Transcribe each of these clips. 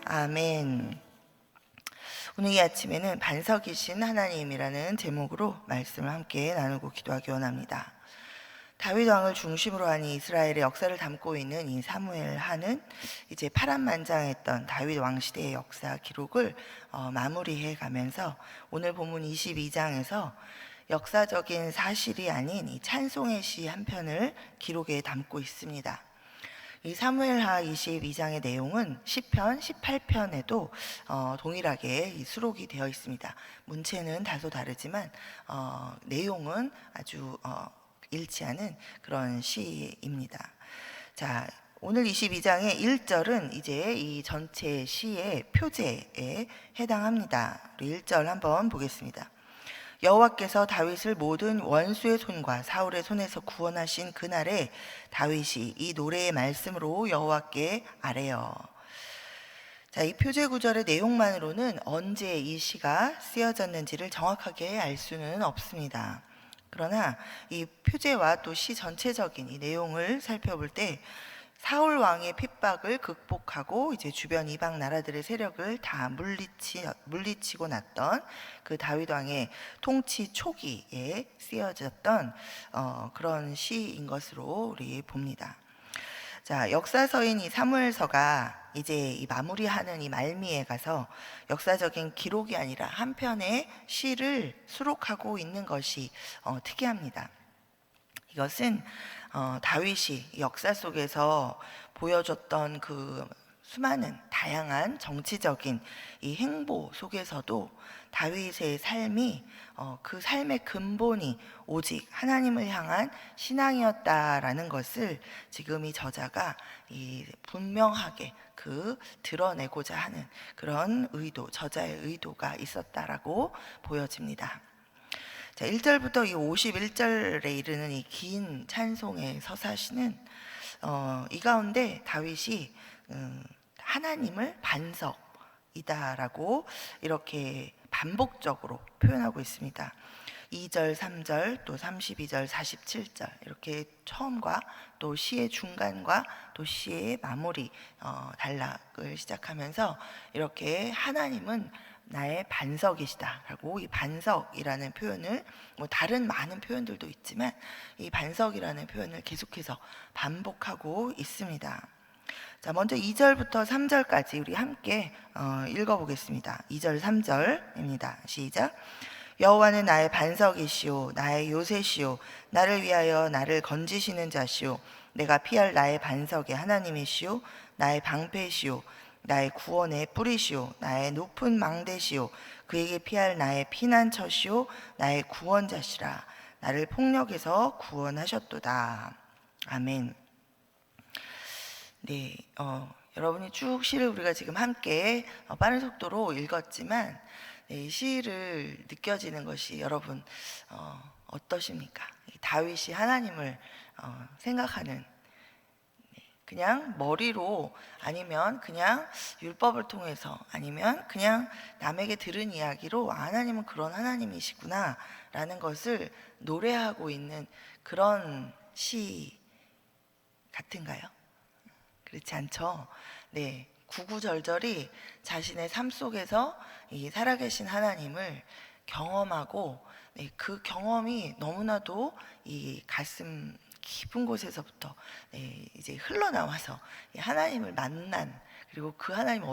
아멘. 오늘 이 아침에는 반석이신 하나님이라는 제목으로 말씀을 함께 나누고 기도하기 원합니다. 다윗 왕을 중심으로 한 이스라엘의 역사를 담고 있는 이 사무엘하는 이제 파란만장했던 다윗 왕 시대의 역사 기록을 마무리해 가면서 오늘 본문 22장에서 역사적인 사실이 아닌 이 찬송의 시 한 편을 기록에 담고 있습니다. 이 사무엘하 22장의 내용은 시편 18편에도 동일하게 수록이 되어 있습니다. 문체는 다소 다르지만 내용은 아주 일치하는 그런 시입니다. 자, 오늘 22장의 1절은 이제 이 전체 시의 표제에 해당합니다. 우리 1절 한번 보겠습니다. 여호와께서 다윗을 모든 원수의 손과 사울의 손에서 구원하신 그날에 다윗이 이 노래의 말씀으로 여호와께 아뢰어. 자, 이 표제 구절의 내용만으로는 언제 이 시가 쓰여졌는지를 정확하게 알 수는 없습니다. 그러나 이 표제와 또 시 전체적인 이 내용을 살펴볼 때 사울 왕의 핍박을 극복하고 이제 주변 이방 나라들의 세력을 다 물리치고 났던 그 다윗 왕의 통치 초기에 쓰여졌던 그런 시인 것으로 우리 봅니다. 자, 역사서인 이 사무엘서가 이제 이 마무리하는 이 말미에 가서 역사적인 기록이 아니라 한 편의 시를 수록하고 있는 것이 특이합니다. 이것은 다윗이 역사 속에서 보여줬던 그 수많은 다양한 정치적인 이 행보 속에서도 다윗의 삶이 그 삶의 근본이 오직 하나님을 향한 신앙이었다라는 것을 지금 이 저자가 분명하게 드러내고자 하는 그런 의도, 저자의 의도가 있었다라고 보여집니다. 자, 1절부터 이 51절에 이르는 이 긴 찬송의 서사시는 이 가운데 다윗이 하나님을 반석이다라고 이렇게 반복적으로 표현하고 있습니다. 2절, 3절, 또 32절, 47절 이렇게 처음과 또 시의 중간과 또 시의 마무리 단락을 시작하면서 이렇게 하나님은 나의 반석이시다라고 이 반석이라는 표현을 다른 많은 표현들도 있지만 이 반석이라는 표현을 계속해서 반복하고 있습니다. 자, 먼저 2절부터 3절까지 우리 함께 읽어보겠습니다. 2절, 3절입니다. 시작. 여호와는 나의 반석이시오, 나의 요새시오, 나를 위하여 나를 건지시는 자시오, 내가 피할 나의 반석의 하나님이시오, 나의 방패시오, 나의 구원의 뿌리시오, 나의 높은 망대시오, 그에게 피할 나의 피난처시오, 나의 구원자시라. 나를 폭력에서 구원하셨도다. 아멘. 네, 여러분이 쭉 시를 우리가 지금 함께 빠른 속도로 읽었지만 이 시를 느껴지는 것이 여러분 어떠십니까? 다윗이 하나님을 생각하는 그냥 머리로 아니면 그냥 율법을 통해서 아니면 그냥 남에게 들은 이야기로 하나님은 그런 하나님이시구나 라는 것을 노래하고 있는 그런 시 같은가요? 그렇지 않죠? 네, 구구절절이 자신의 삶 속에서 이 살아계신 하나님을 경험하고 그 경험이 너무나도 이 가슴 깊은 곳에서부터 이제 흘러나와서 하나님을 만난 그리고 그 하나님은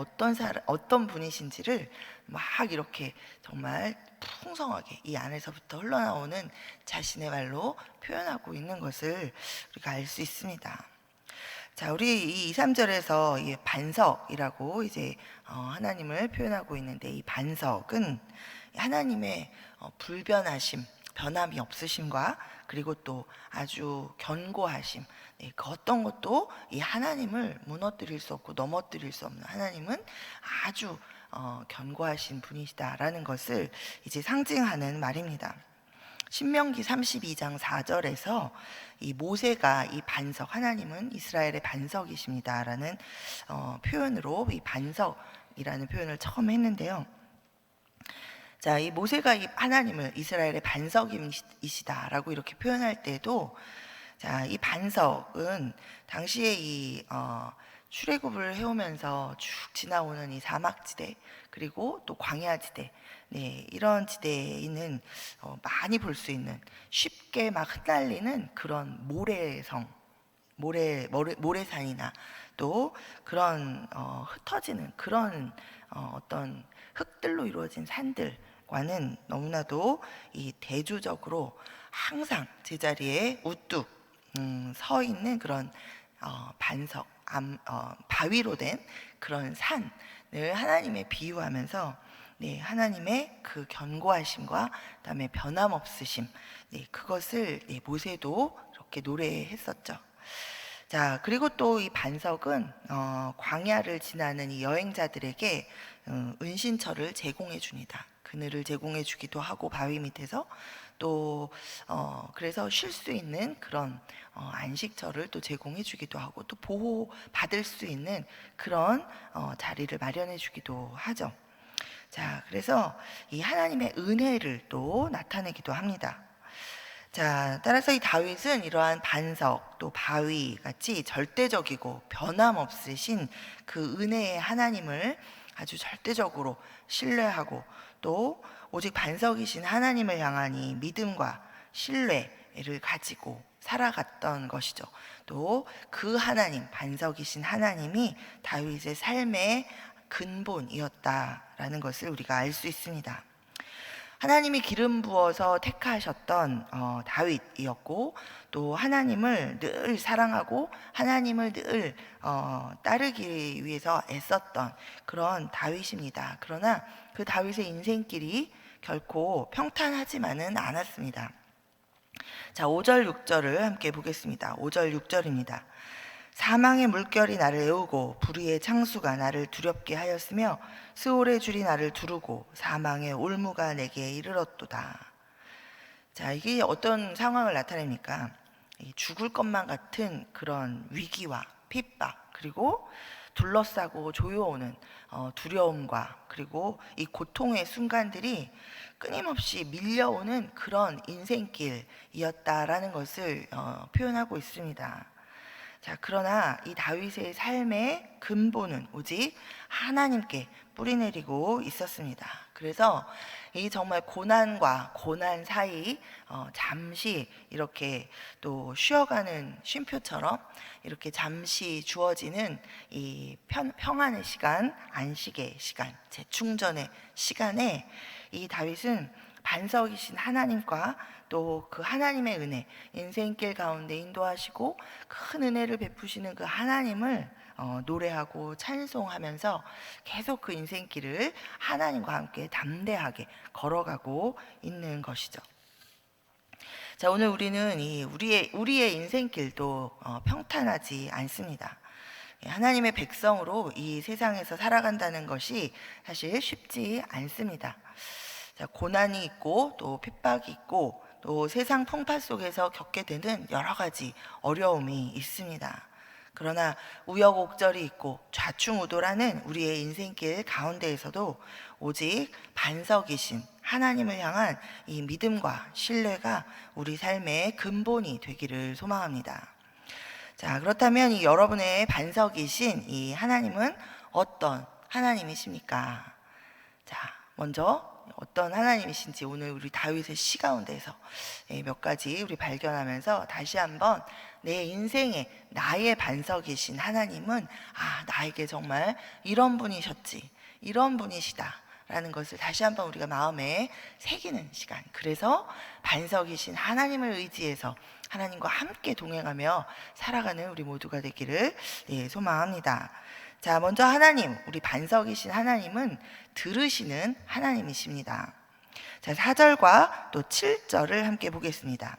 어떤 분이신지를 막 이렇게 정말 풍성하게 이 안에서부터 흘러나오는 자신의 말로 표현하고 있는 것을 우리가 알 수 있습니다. 자, 우리 이 2, 3절에서 이 반석이라고 이제 하나님을 표현하고 있는데 이 반석은 하나님의 불변하심, 변함이 없으심과 그리고 또 아주 견고하심, 그 어떤 것도 이 하나님을 무너뜨릴 수 없고 넘어뜨릴 수 없는 하나님은 아주 견고하신 분이시다라는 것을 이제 상징하는 말입니다. 신명기 32장 4절에서 이 모세가 이 반석, 하나님은 이스라엘의 반석이십니다라는 표현으로 이 반석이라는 표현을 처음 했는데요. 자, 이 모세가 이 하나님을 이스라엘의 반석이시다라고 이렇게 표현할 때도 자, 이 반석은 당시에 이 출애굽을 해오면서 쭉 지나오는 이 사막지대, 그리고 또 광야지대, 이런 지대에 있는 많이 볼 수 있는, 쉽게 막 흩날리는 그런 모래산이나 또 그런 흩어지는 그런 어떤 흙들로 이루어진 산들과는 너무나도 이 대조적으로 항상 제자리에 우뚝 서 있는 그런 반석, 바위로 된 그런 산을 하나님의 비유하면서 하나님의 그 견고하심과 그다음에 변함없으심, 그것을 모세도 이렇게 노래했었죠. 자, 그리고 또 이 반석은 광야를 지나는 이 여행자들에게 은신처를 제공해 줍니다. 그늘을 제공해 주기도 하고, 바위 밑에서 또 그래서 쉴 수 있는 그런 안식처를 또 제공해 주기도 하고, 또 보호받을 수 있는 그런 자리를 마련해 주기도 하죠. 자, 그래서 이 하나님의 은혜를 또 나타내기도 합니다. 자, 따라서 이 다윗은 이러한 반석 또 바위 같이 절대적이고 변함없으신 그 은혜의 하나님을 아주 절대적으로 신뢰하고, 또 오직 반석이신 하나님을 향한 이 믿음과 신뢰를 가지고 살아갔던 것이죠. 또 그 하나님, 반석이신 하나님이 다윗의 삶의 근본이었다라는 것을 우리가 알 수 있습니다. 하나님이 기름 부어서 택하셨던 다윗이었고, 또 하나님을 늘 사랑하고 하나님을 늘 따르기 위해서 애썼던 그런 다윗입니다. 그러나 그 다윗의 인생길이 결코 평탄하지만은 않았습니다. 자, 5절 6절을 함께 보겠습니다. 5절 6절입니다. 사망의 물결이 나를 애우고 불의의 창수가 나를 두렵게 하였으며 스올의 줄이 나를 두르고 사망의 올무가 내게 이르렀도다. 자, 이게 어떤 상황을 나타냅니까? 죽을 것만 같은 그런 위기와 핍박, 그리고 둘러싸고 조여오는 두려움과, 그리고 이 고통의 순간들이 끊임없이 밀려오는 그런 인생길이었다라는 것을 표현하고 있습니다. 자, 그러나 이 다윗의 삶의 근본은 오직 하나님께 뿌리내리고 있었습니다. 그래서 이 정말 고난과 고난 사이 잠시 이렇게 또 쉬어가는 쉼표처럼 이렇게 잠시 주어지는 이 평안의 시간, 안식의 시간, 재충전의 시간에 이 다윗은 반석이신 하나님과 또 그 하나님의 은혜, 인생길 가운데 인도하시고 큰 은혜를 베푸시는 그 하나님을 노래하고 찬송하면서 계속 그 인생길을 하나님과 함께 담대하게 걸어가고 있는 것이죠. 자, 오늘 우리는 우리의 인생길도 평탄하지 않습니다. 하나님의 백성으로 이 세상에서 살아간다는 것이 사실 쉽지 않습니다. 자, 고난이 있고 또 핍박이 있고 또 세상 풍파 속에서 겪게 되는 여러 가지 어려움이 있습니다. 그러나 우여곡절이 있고 좌충우돌하는 우리의 인생길 가운데에서도 오직 반석이신 하나님을 향한 이 믿음과 신뢰가 우리 삶의 근본이 되기를 소망합니다. 자, 그렇다면 이 여러분의 반석이신 이 하나님은 어떤 하나님이십니까? 자, 먼저 어떤 하나님이신지 오늘 우리 다윗의 시 가운데서 몇 가지 우리 발견하면서 다시 한번 내 인생에 나의 반석이신 하나님은 나에게 정말 이런 분이셨지, 이런 분이시다 라는 것을 다시 한번 우리가 마음에 새기는 시간, 그래서 반석이신 하나님을 의지해서 하나님과 함께 동행하며 살아가는 우리 모두가 되기를 소망합니다. 자, 먼저 하나님, 우리 반석이신 하나님은 들으시는 하나님이십니다. 자, 4절과 또 7절을 함께 보겠습니다.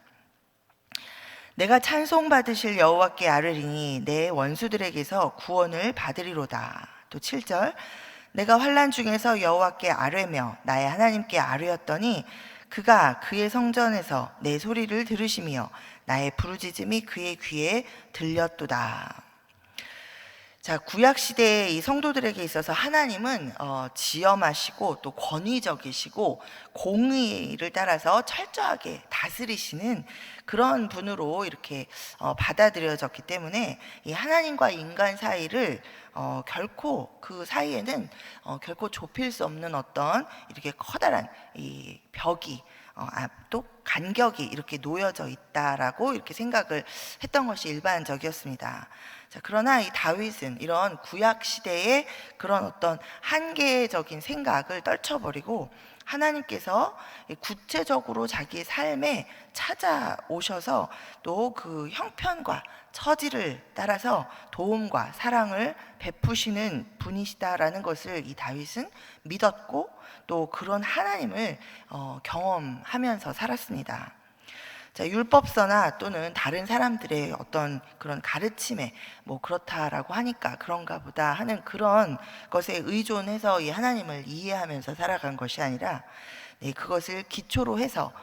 내가 찬송받으실 여호와께 아뢰리니 내 원수들에게서 구원을 받으리로다. 또 7절, 내가 환난 중에서 여호와께 아뢰며 나의 하나님께 아뢰었더니 그가 그의 성전에서 내 소리를 들으시며 나의 부르짖음이 그의 귀에 들렸도다. 자, 구약 시대의 이 성도들에게 있어서 하나님은 지엄하시고 또 권위적이시고 공의를 따라서 철저하게 다스리시는 그런 분으로 이렇게 받아들여졌기 때문에 이 하나님과 인간 사이를 결코 그 사이에는 결코 좁힐 수 없는 어떤 이렇게 커다란 이 벽이 또 간격이 이렇게 놓여져 있다라고 이렇게 생각을 했던 것이 일반적이었습니다. 자, 그러나 이 다윗은 이런 구약 시대의 그런 어떤 한계적인 생각을 떨쳐버리고 하나님께서 구체적으로 자기의 삶에 찾아오셔서 또 그 형편과 처지를 따라서 도움과 사랑을 베푸시는 분이시다라는 것을 이 다윗은 믿었고 또 그런 하나님을 경험하면서 살았습니다. 자, 율법서나 또는 다른 사람들의 어떤 그런 가르침에 뭐 그렇다라고 하니까 그런가 보다 하는 그런 것에 의존해서 이 하나님을 이해하면서 살아간 것이 아니라 그것을 기초로 해서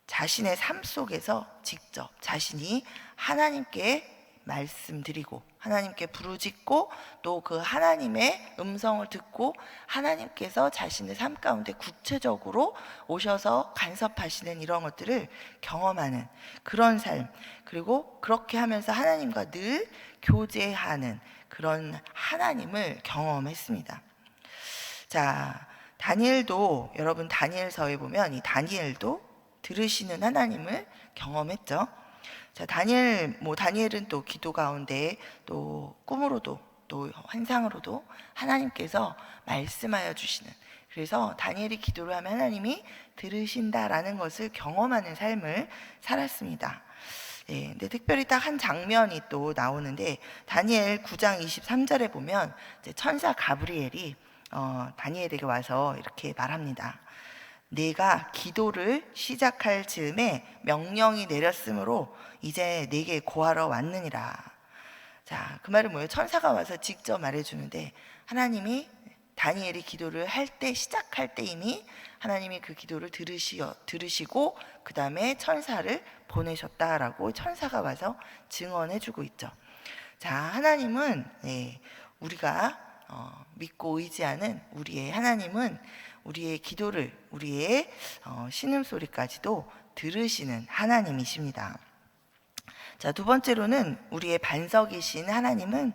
자신의 삶 속에서 직접 자신이 하나님께 말씀드리고 하나님께 부르짖고 또 그 하나님의 음성을 듣고 하나님께서 자신의 삶 가운데 구체적으로 오셔서 간섭하시는 이런 것들을 경험하는 그런 삶, 그리고 그렇게 하면서 하나님과 늘 교제하는 그런 하나님을 경험했습니다. 자, 다니엘도, 여러분 다니엘서에 보면 이 다니엘도 들으시는 하나님을 경험했죠. 자, 다니엘은 또 기도 가운데 또 꿈으로도 또 환상으로도 하나님께서 말씀하여 주시는, 그래서 다니엘이 기도를 하면 하나님이 들으신다라는 것을 경험하는 삶을 살았습니다. 근데 특별히 딱 한 장면이 또 나오는데 다니엘 9장 23절에 보면 이제 천사 가브리엘이 다니엘에게 와서 이렇게 말합니다. 내가 기도를 시작할 즈음에 명령이 내렸으므로 이제 내게 고하러 왔느니라. 자, 그 말은 뭐예요? 천사가 와서 직접 말해주는데 하나님이 다니엘이 기도를 할 때, 시작할 때 이미 하나님이 그 기도를 들으시고 그 다음에 천사를 보내셨다라고 천사가 와서 증언해주고 있죠. 자, 하나님은 우리가 믿고 의지하는 우리의 하나님은 우리의 기도를, 우리의 신음소리까지도 들으시는 하나님이십니다. 자, 두 번째로는 우리의 반석이신 하나님은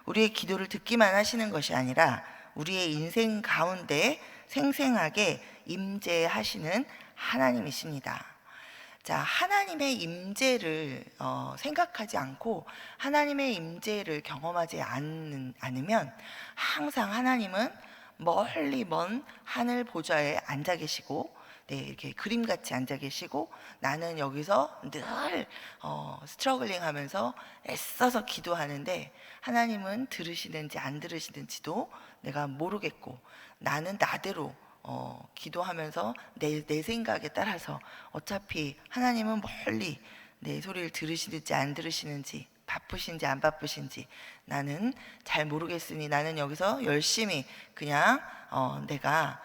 우리의 기도를 듣기만 하시는 것이 아니라 우리의 인생 가운데 생생하게 임재하시는 하나님이십니다. 자, 하나님의 임재를 생각하지 않고 하나님의 임재를 경험하지 않으면 항상 하나님은 멀리 먼 하늘 보좌에 앉아 계시고 이렇게 그림같이 앉아 계시고 나는 여기서 늘 스트러글링 하면서 애써서 기도하는데 하나님은 들으시는지 안 들으시는지도 내가 모르겠고 나는 나대로 기도하면서 내 생각에 따라서 어차피 하나님은 멀리 내 소리를 들으시는지 안 들으시는지 바쁘신지 안 바쁘신지 나는 잘 모르겠으니 나는 여기서 열심히 그냥 내가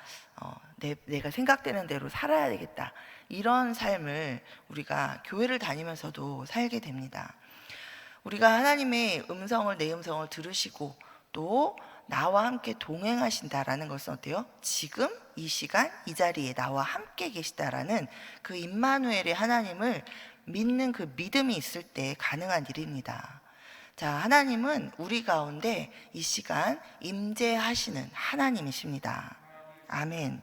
생각되는 대로 살아야 되겠다, 이런 삶을 우리가 교회를 다니면서도 살게 됩니다. 우리가 하나님의 음성을, 내 음성을 들으시고 또 나와 함께 동행하신다라는 것은 어때요? 지금 이 시간 이 자리에 나와 함께 계시다라는 그 임마누엘의 하나님을 믿는 그 믿음이 있을 때 가능한 일입니다. 자, 하나님은 우리 가운데 이 시간 임재하시는 하나님이십니다. 아멘.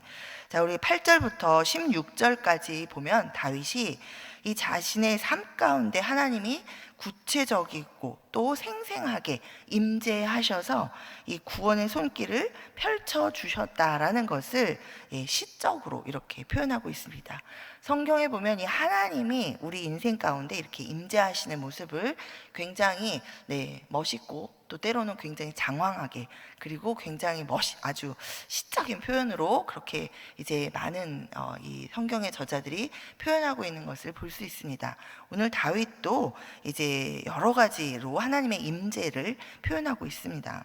자, 우리 8절부터 16절까지 보면 다윗이 이 자신의 삶 가운데 하나님이 구체적이고 또 생생하게 임재하셔서 이 구원의 손길을 펼쳐 주셨다라는 것을 시적으로 이렇게 표현하고 있습니다. 성경에 보면 이 하나님이 우리 인생 가운데 이렇게 임재하시는 모습을 굉장히 멋있고 또 때로는 굉장히 장황하게, 그리고 굉장히 아주 시적인 표현으로 그렇게 이제 많은 이 성경의 저자들이 표현하고 있는 것을 볼 수 있습니다. 오늘 다윗도 이제 여러 가지로 하나님의 임재를 표현하고 있습니다.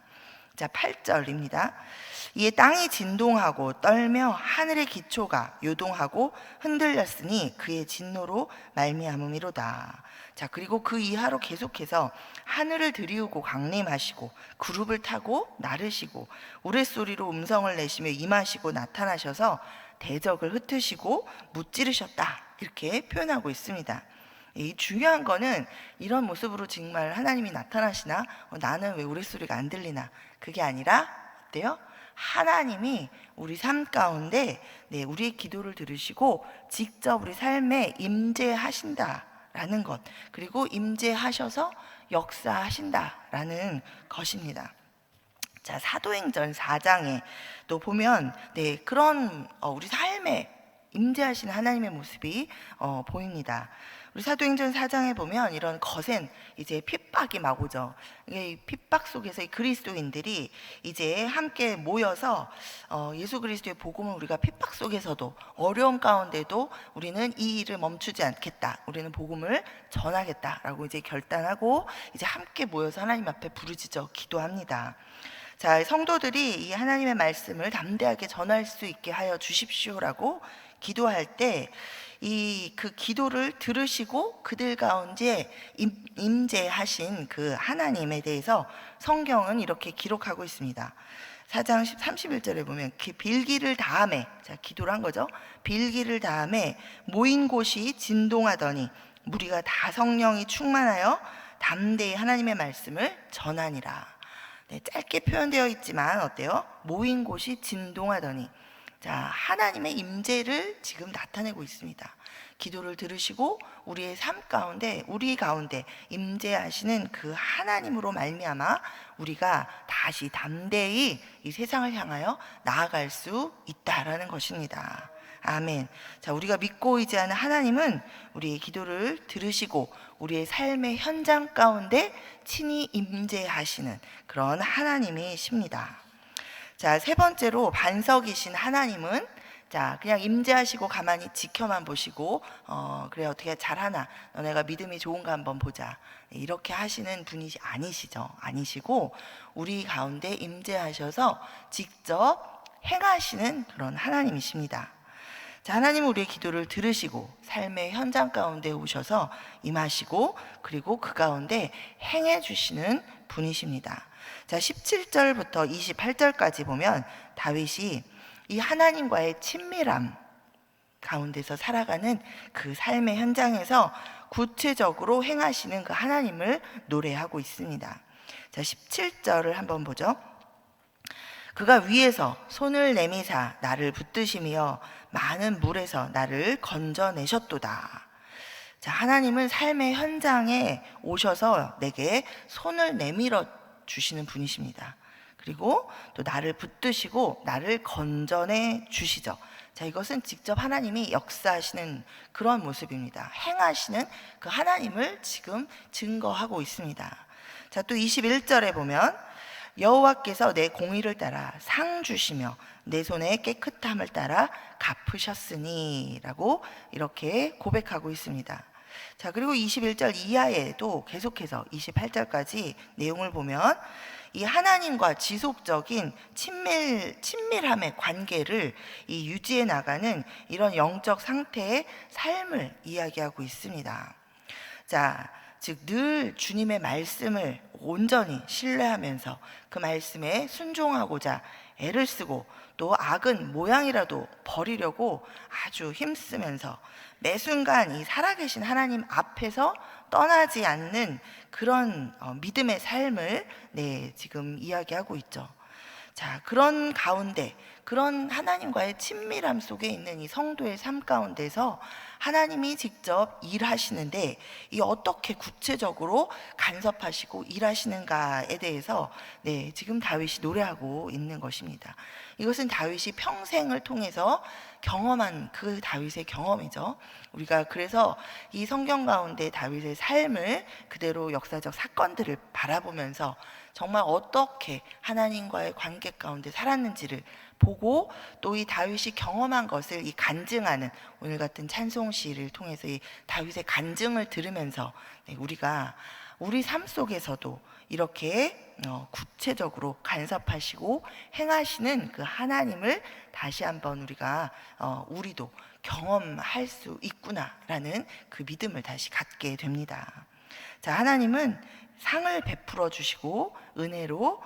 자, 8절입니다. 이에 땅이 진동하고 떨며 하늘의 기초가 요동하고 흔들렸으니 그의 진노로 말미암음이로다. 자, 그리고 그 이하로 계속해서 하늘을 들이우고 강림하시고 그룹을 타고 나르시고 우레소리로 음성을 내시며 임하시고 나타나셔서 대적을 흩으시고 무찌르셨다, 이렇게 표현하고 있습니다. 이 중요한 거는 이런 모습으로 정말 하나님이 나타나시나, 나는 왜 우레소리가 안 들리나, 그게 아니라 어때요? 하나님이 우리 삶 가운데 우리의 기도를 들으시고 직접 우리 삶에 임재하신다라는 것, 그리고 임재하셔서 역사하신다라는 것입니다. 자, 사도행전 4장에 또 보면 그런 우리 삶에 임재하시는 하나님의 모습이 보입니다. 우리 사도행전 4장에 보면 이런 거센 이제 핍박이 막 오죠. 이 핍박 속에서 이 그리스도인들이 이제 함께 모여서 예수 그리스도의 복음을 우리가 핍박 속에서도 어려운 가운데도 우리는 이 일을 멈추지 않겠다, 우리는 복음을 전하겠다라고 이제 결단하고 이제 함께 모여서 하나님 앞에 부르짖어 기도합니다. 자, 성도들이 이 하나님의 말씀을 담대하게 전할 수 있게 하여 주십시오라고 기도할 때 이 그 기도를 들으시고 그들 가운데 임재하신 그 하나님에 대해서 성경은 이렇게 기록하고 있습니다. 4장 31절에 보면 빌기를 다함에, 자, 기도를 한 거죠. 빌기를 다함에 모인 곳이 진동하더니 무리가 다 성령이 충만하여 담대히 하나님의 말씀을 전하니라. 짧게 표현되어 있지만 어때요? 모인 곳이 진동하더니, 자, 하나님의 임재를 지금 나타내고 있습니다. 기도를 들으시고 우리의 삶 가운데, 우리 가운데 임재하시는 그 하나님으로 말미암아 우리가 다시 담대히 이 세상을 향하여 나아갈 수 있다라는 것입니다. 아멘. 자, 우리가 믿고 의지하는 하나님은 우리의 기도를 들으시고 우리의 삶의 현장 가운데 친히 임재하시는 그런 하나님이십니다. 자, 세 번째로 반석이신 하나님은, 자, 그냥 임재하시고 가만히 지켜만 보시고 그래, 어떻게 잘하나, 너네가 믿음이 좋은가 한번 보자, 이렇게 하시는 분이 아니시고 우리 가운데 임재하셔서 직접 행하시는 그런 하나님이십니다. 자, 하나님은 우리의 기도를 들으시고 삶의 현장 가운데 오셔서 임하시고 그리고 그 가운데 행해 주시는 분이십니다. 자, 17절부터 28절까지 보면 다윗이 이 하나님과의 친밀함 가운데서 살아가는 그 삶의 현장에서 구체적으로 행하시는 그 하나님을 노래하고 있습니다. 자, 17절을 한번 보죠. 그가 위에서 손을 내미사 나를 붙드시며 많은 물에서 나를 건져내셨도다. 자, 하나님은 삶의 현장에 오셔서 내게 손을 내밀어 주시는 분이십니다. 그리고 또 나를 붙드시고 나를 건져내 주시죠. 자, 이것은 직접 하나님이 역사하시는 그런 모습입니다. 행하시는 그 하나님을 지금 증거하고 있습니다. 자, 또 21절에 보면 여호와께서 내 공의를 따라 상 주시며 내 손의 깨끗함을 따라 갚으셨으니 라고 이렇게 고백하고 있습니다. 자, 그리고 21절 이하에도 계속해서 28절까지 내용을 보면 이 하나님과 지속적인 친밀함의 관계를 유지해 나가는 이런 영적 상태의 삶을 이야기하고 있습니다. 자, 즉 늘 주님의 말씀을 온전히 신뢰하면서 그 말씀에 순종하고자 애를 쓰고 또 악은 모양이라도 버리려고 아주 힘쓰면서 매 순간 이 살아계신 하나님 앞에서 떠나지 않는 그런 믿음의 삶을 지금 이야기하고 있죠. 자, 그런 가운데, 그런 하나님과의 친밀함 속에 있는 이 성도의 삶 가운데서 하나님이 직접 일하시는데 이 어떻게 구체적으로 간섭하시고 일하시는가에 대해서 지금 다윗이 노래하고 있는 것입니다. 이것은 다윗이 평생을 통해서 경험한 그 다윗의 경험이죠. 우리가 그래서 이 성경 가운데 다윗의 삶을 그대로 역사적 사건들을 바라보면서 정말 어떻게 하나님과의 관계 가운데 살았는지를 보고 또 이 다윗이 경험한 것을 이 간증하는 오늘 같은 찬송 시를 통해서 이 다윗의 간증을 들으면서 우리가 우리 삶 속에서도 이렇게 구체적으로 간섭하시고 행하시는 그 하나님을 다시 한번 우리도 경험할 수 있구나라는 그 믿음을 다시 갖게 됩니다. 자, 하나님은 상을 베풀어 주시고 은혜로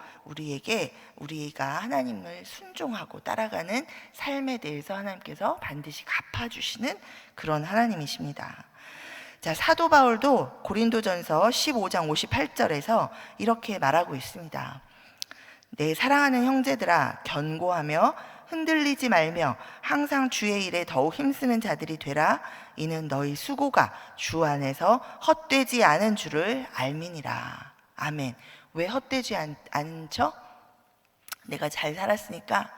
우리가 하나님을 순종하고 따라가는 삶에 대해서 하나님께서 반드시 갚아주시는 그런 하나님이십니다. 자, 사도 바울도 고린도전서 15장 58절에서 이렇게 말하고 있습니다. 내 사랑하는 형제들아, 견고하며 흔들리지 말며 항상 주의 일에 더욱 힘쓰는 자들이 되라. 이는 너희 수고가 주 안에서 헛되지 않은 줄을 알미니라. 아멘. 왜 헛되지 않죠? 내가 잘 살았으니까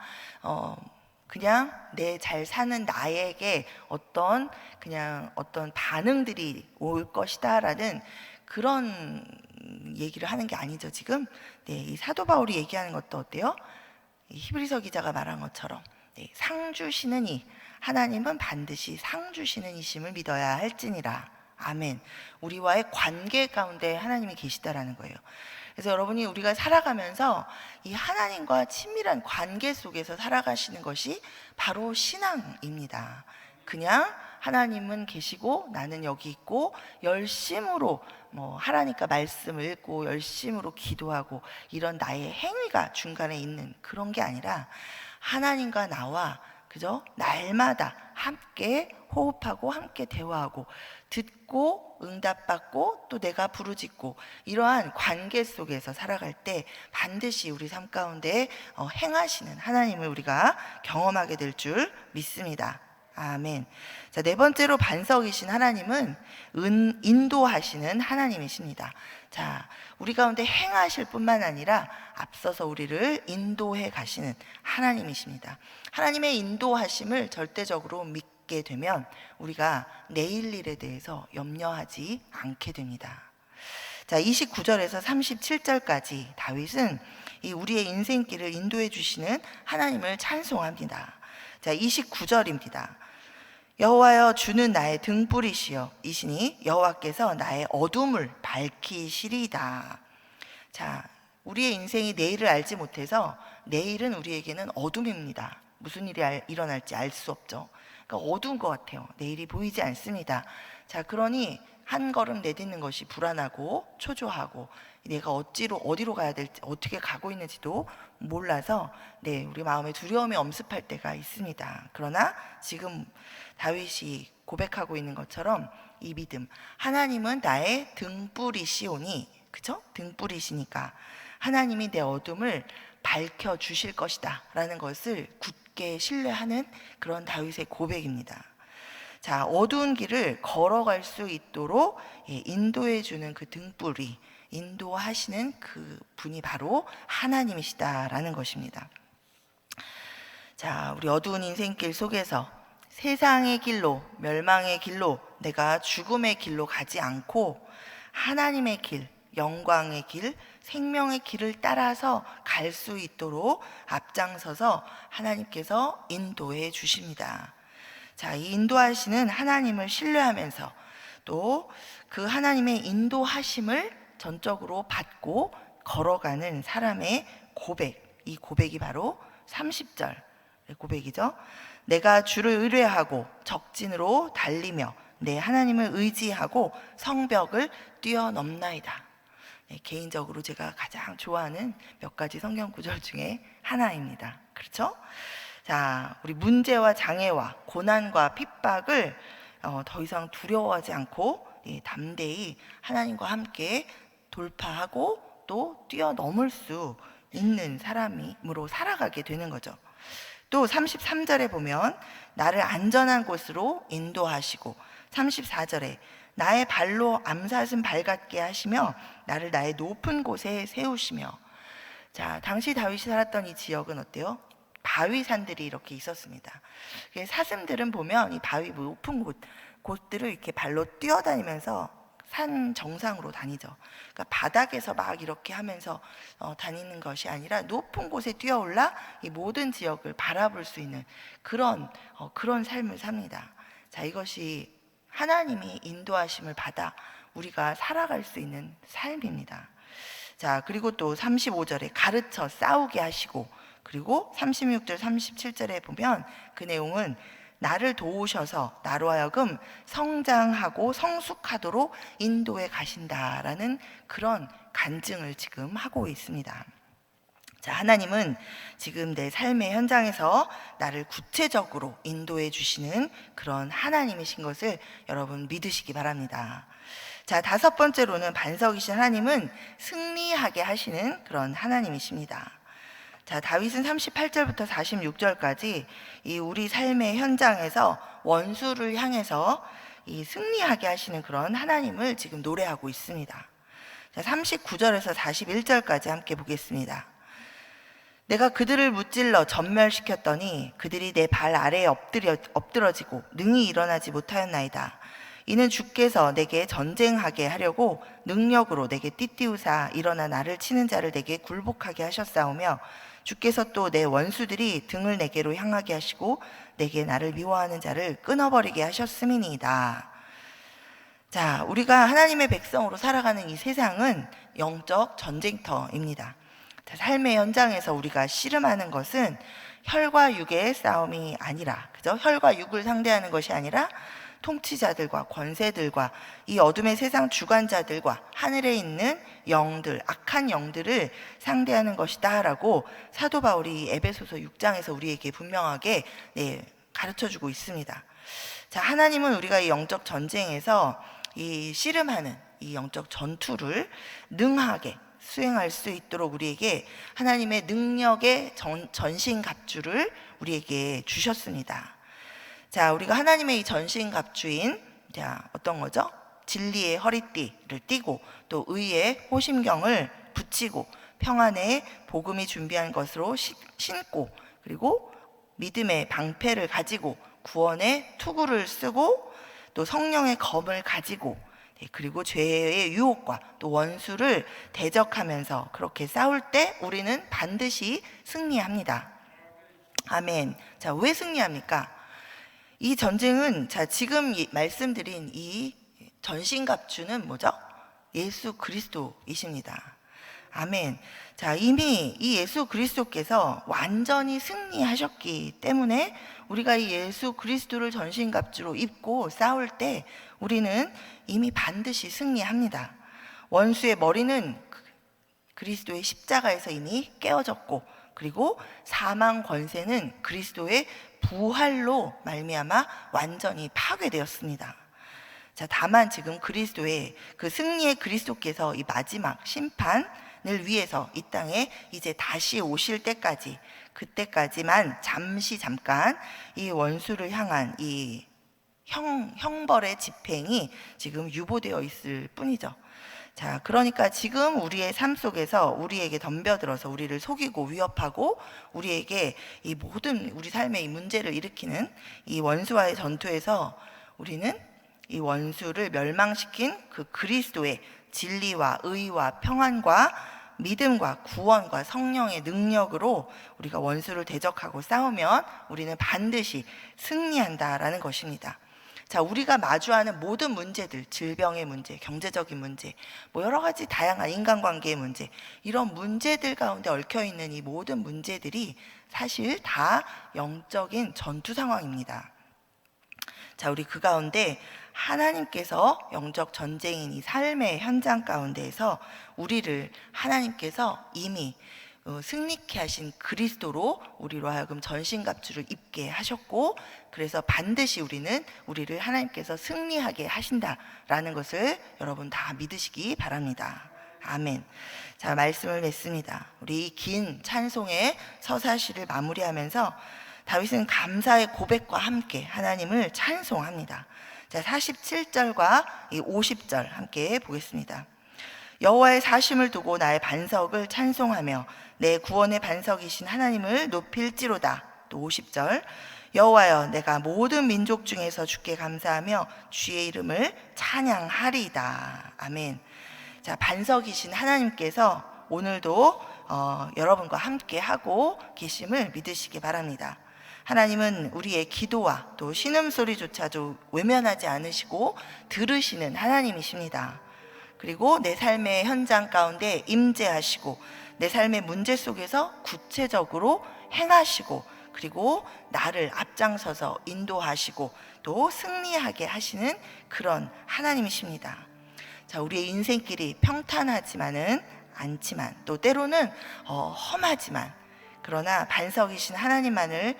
그냥 내 잘 사는 나에게 어떤 반응들이 올 것이다라는 그런 얘기를 하는 게 아니죠. 지금 이 사도 바울이 얘기하는 것도 어때요? 히브리서 기자가 말한 것처럼 상 주시는 이 하나님은 반드시 상 주시는 이심을 믿어야 할지니라. 아멘. 우리와의 관계 가운데 하나님이 계시다라는 거예요. 그래서 여러분이 우리가 살아가면서 이 하나님과 친밀한 관계 속에서 살아가시는 것이 바로 신앙입니다. 그냥 하나님은 계시고 나는 여기 있고 열심으로 하라니까 말씀을 읽고 열심으로 기도하고 이런 나의 행위가 중간에 있는 그런 게 아니라 하나님과 나와 그죠? 날마다 함께 호흡하고 함께 대화하고 듣고 응답받고 또 내가 부르짖고 이러한 관계 속에서 살아갈 때 반드시 우리 삶 가운데 행하시는 하나님을 우리가 경험하게 될 줄 믿습니다. 아멘. 자, 네 번째로 반석이신 하나님은 인도하시는 하나님이십니다. 자, 우리 가운데 행하실 뿐만 아니라 앞서서 우리를 인도해 가시는 하나님이십니다. 하나님의 인도하심을 절대적으로 믿게 되면 우리가 내일 일에 대해서 염려하지 않게 됩니다. 자, 29절에서 37절까지 다윗은 이 우리의 인생길을 인도해 주시는 하나님을 찬송합니다. 자, 29절입니다. 여호와여, 주는 나의 등불이시여 이시니 여호와께서 나의 어둠을 밝히시리이다. 자, 우리의 인생이 내일을 알지 못해서 내일은 우리에게는 어둠입니다. 무슨 일이 일어날지 알 수 없죠. 그러니까 어두운 것 같아요. 내일이 보이지 않습니다. 자, 그러니 한 걸음 내딛는 것이 불안하고 초조하고 내가 어디로 가야 될지 어떻게 가고 있는지도 몰라서 우리 마음에 두려움이 엄습할 때가 있습니다. 그러나 지금 다윗이 고백하고 있는 것처럼 이 믿음, 하나님은 나의 등불이시오니, 그죠? 등불이시니까 하나님이 내 어둠을 밝혀 주실 것이다 라는 것을 굳게 신뢰하는 그런 다윗의 고백입니다. 자, 어두운 길을 걸어갈 수 있도록 인도해 주는 그 등불이 인도하시는 그 분이 바로 하나님이시다라는 것입니다. 자, 우리 어두운 인생길 속에서 세상의 길로, 멸망의 길로, 내가 죽음의 길로 가지 않고 하나님의 길, 영광의 길, 생명의 길을 따라서 갈 수 있도록 앞장서서 하나님께서 인도해 주십니다. 자, 이 인도하시는 하나님을 신뢰하면서 또 그 하나님의 인도하심을 전적으로 받고 걸어가는 사람의 고백, 이 고백이 바로 30절 고백이죠. 내가 주를 의뢰하고 적진으로 달리며 내 하나님을 의지하고 성벽을 뛰어넘나이다. 개인적으로 제가 가장 좋아하는 몇 가지 성경 구절 중에 하나입니다. 그렇죠? 자, 우리 문제와 장애와 고난과 핍박을 더 이상 두려워하지 않고 담대히 하나님과 함께 돌파하고 또 뛰어넘을 수 있는 사람으로 살아가게 되는 거죠. 또 33절에 보면 나를 안전한 곳으로 인도하시고 34절에 나의 발로 암사슴 발같게 하시며 나를 나의 높은 곳에 세우시며. 자, 당시 다윗이 살았던 이 지역은 어때요? 바위산들이 이렇게 있었습니다. 사슴들은 보면 이 바위 높은 곳들을 이렇게 발로 뛰어다니면서 산 정상으로 다니죠. 그러니까 바닥에서 막 이렇게 하면서 다니는 것이 아니라 높은 곳에 뛰어올라 이 모든 지역을 바라볼 수 있는 그런 삶을 삽니다. 자, 이것이 하나님이 인도하심을 받아 우리가 살아갈 수 있는 삶입니다. 자, 그리고 또 35절에 가르쳐 싸우게 하시고, 그리고 36절 37절에 보면 그 내용은 나를 도우셔서 나로 하여금 성장하고 성숙하도록 인도해 가신다라는 그런 간증을 지금 하고 있습니다. 자, 하나님은 지금 내 삶의 현장에서 나를 구체적으로 인도해 주시는 그런 하나님이신 것을 여러분 믿으시기 바랍니다. 자, 다섯 번째로는 반석이신 하나님은 승리하게 하시는 그런 하나님이십니다. 자, 다윗은 38절부터 46절까지 이 우리 삶의 현장에서 원수를 향해서 이 승리하게 하시는 그런 하나님을 지금 노래하고 있습니다. 자, 39절에서 41절까지 함께 보겠습니다. 내가 그들을 무찔러 전멸시켰더니 그들이 내 발 아래에 엎드러지고 능히 일어나지 못하였나이다. 이는 주께서 내게 전쟁하게 하려고 능력으로 내게 띠띠우사 일어나 나를 치는 자를 내게 굴복하게 하셨사오며 주께서 또 내 원수들이 등을 내게로 향하게 하시고 내게 나를 미워하는 자를 끊어버리게 하셨음이니이다. 자, 우리가 하나님의 백성으로 살아가는 이 세상은 영적 전쟁터입니다. 자, 삶의 현장에서 우리가 씨름하는 것은 혈과 육의 싸움이 아니라, 그죠? 혈과 육을 상대하는 것이 아니라 통치자들과 권세들과 이 어둠의 세상 주관자들과 하늘에 있는 영들, 악한 영들을 상대하는 것이다 라고 사도 바울이 에베소서 6장에서 우리에게 분명하게 가르쳐주고 있습니다. 자, 하나님은 우리가 이 영적 전쟁에서 이 씨름하는 이 영적 전투를 능하게 수행할 수 있도록 우리에게 하나님의 능력의 전신갑주를 우리에게 주셨습니다. 자, 우리가 하나님의 이 전신갑주인, 자, 어떤 거죠? 진리의 허리띠를 띠고 또 의의 호심경을 붙이고 평안의 복음이 준비한 것으로 신고, 그리고 믿음의 방패를 가지고 구원의 투구를 쓰고 또 성령의 검을 가지고, 그리고 죄의 유혹과 또 원수를 대적하면서 그렇게 싸울 때 우리는 반드시 승리합니다. 아멘. 자, 왜 승리합니까? 이 전쟁은, 자, 지금 말씀드린 이 전신갑주는 뭐죠? 예수 그리스도이십니다. 아멘. 자, 이미 이 예수 그리스도께서 완전히 승리하셨기 때문에 우리가 이 예수 그리스도를 전신갑주로 입고 싸울 때 우리는 이미 반드시 승리합니다. 원수의 머리는 그리스도의 십자가에서 이미 깨어졌고, 그리고 사망 권세는 그리스도의 부활로 말미암아 완전히 파괴되었습니다. 자, 다만 지금 그리스도의 그 승리의 그리스도께서 이 마지막 심판을 위해서 이 땅에 이제 다시 오실 때까지, 그때까지만 잠깐 이 원수를 향한 이 형벌의 집행이 지금 유보되어 있을 뿐이죠. 자, 그러니까 지금 우리의 삶 속에서 우리에게 덤벼들어서 우리를 속이고 위협하고 우리에게 이 모든 우리 삶의 이 문제를 일으키는 이 원수와의 전투에서 우리는 이 원수를 멸망시킨 그 그리스도의 진리와 의와 평안과 믿음과 구원과 성령의 능력으로 우리가 원수를 대적하고 싸우면 우리는 반드시 승리한다라는 것입니다. 자, 우리가 마주하는 모든 문제들, 질병의 문제, 경제적인 문제, 뭐 여러 가지 다양한 인간관계의 문제, 이런 문제들 가운데 얽혀있는 이 모든 문제들이 사실 다 영적인 전투 상황입니다. 자, 우리 그 가운데 하나님께서 영적 전쟁인 이 삶의 현장 가운데에서 우리를 하나님께서 이미 승리케 하신 그리스도로 우리로 하여금 전신갑주를 입게 하셨고, 그래서 반드시 우리를 하나님께서 승리하게 하신다라는 것을 여러분 다 믿으시기 바랍니다. 아멘. 자, 말씀을 맺습니다. 우리 긴 찬송의 서사시를 마무리하면서 다윗은 감사의 고백과 함께 하나님을 찬송합니다. 자, 47절과 50절 함께 보겠습니다. 여호와의 사심을 두고 나의 반석을 찬송하며 내 구원의 반석이신 하나님을 높일지로다. 또 50절, 여호와여 내가 모든 민족 중에서 주께 감사하며 주의 이름을 찬양하리이다. 아멘. 자, 반석이신 하나님께서 오늘도 여러분과 함께 하고 계심을 믿으시기 바랍니다. 하나님은 우리의 기도와 또 신음소리조차도 외면하지 않으시고 들으시는 하나님이십니다. 그리고 내 삶의 현장 가운데 임재하시고 내 삶의 문제 속에서 구체적으로 행하시고 그리고 나를 앞장서서 인도하시고 또 승리하게 하시는 그런 하나님이십니다. 자, 우리의 인생길이 평탄하지만은 않지만 또 때로는 험하지만 그러나 반석이신 하나님만을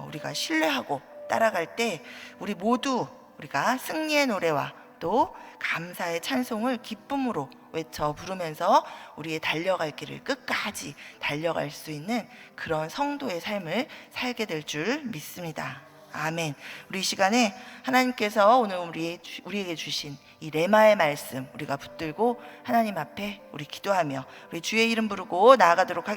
우리가 신뢰하고 따라갈 때 우리 모두 우리가 승리의 노래와 또 감사의 찬송을 기쁨으로 외쳐 부르면서 우리의 달려갈 길을 끝까지 달려갈 수 있는 그런 성도의 삶을 살게 될 줄 믿습니다. 아멘. 우리 이 시간에 하나님께서 오늘 우리에게 주신 이 레마의 말씀 우리가 붙들고 하나님 앞에 우리 기도하며 우리 주의 이름 부르고 나아가도록 하겠습니다.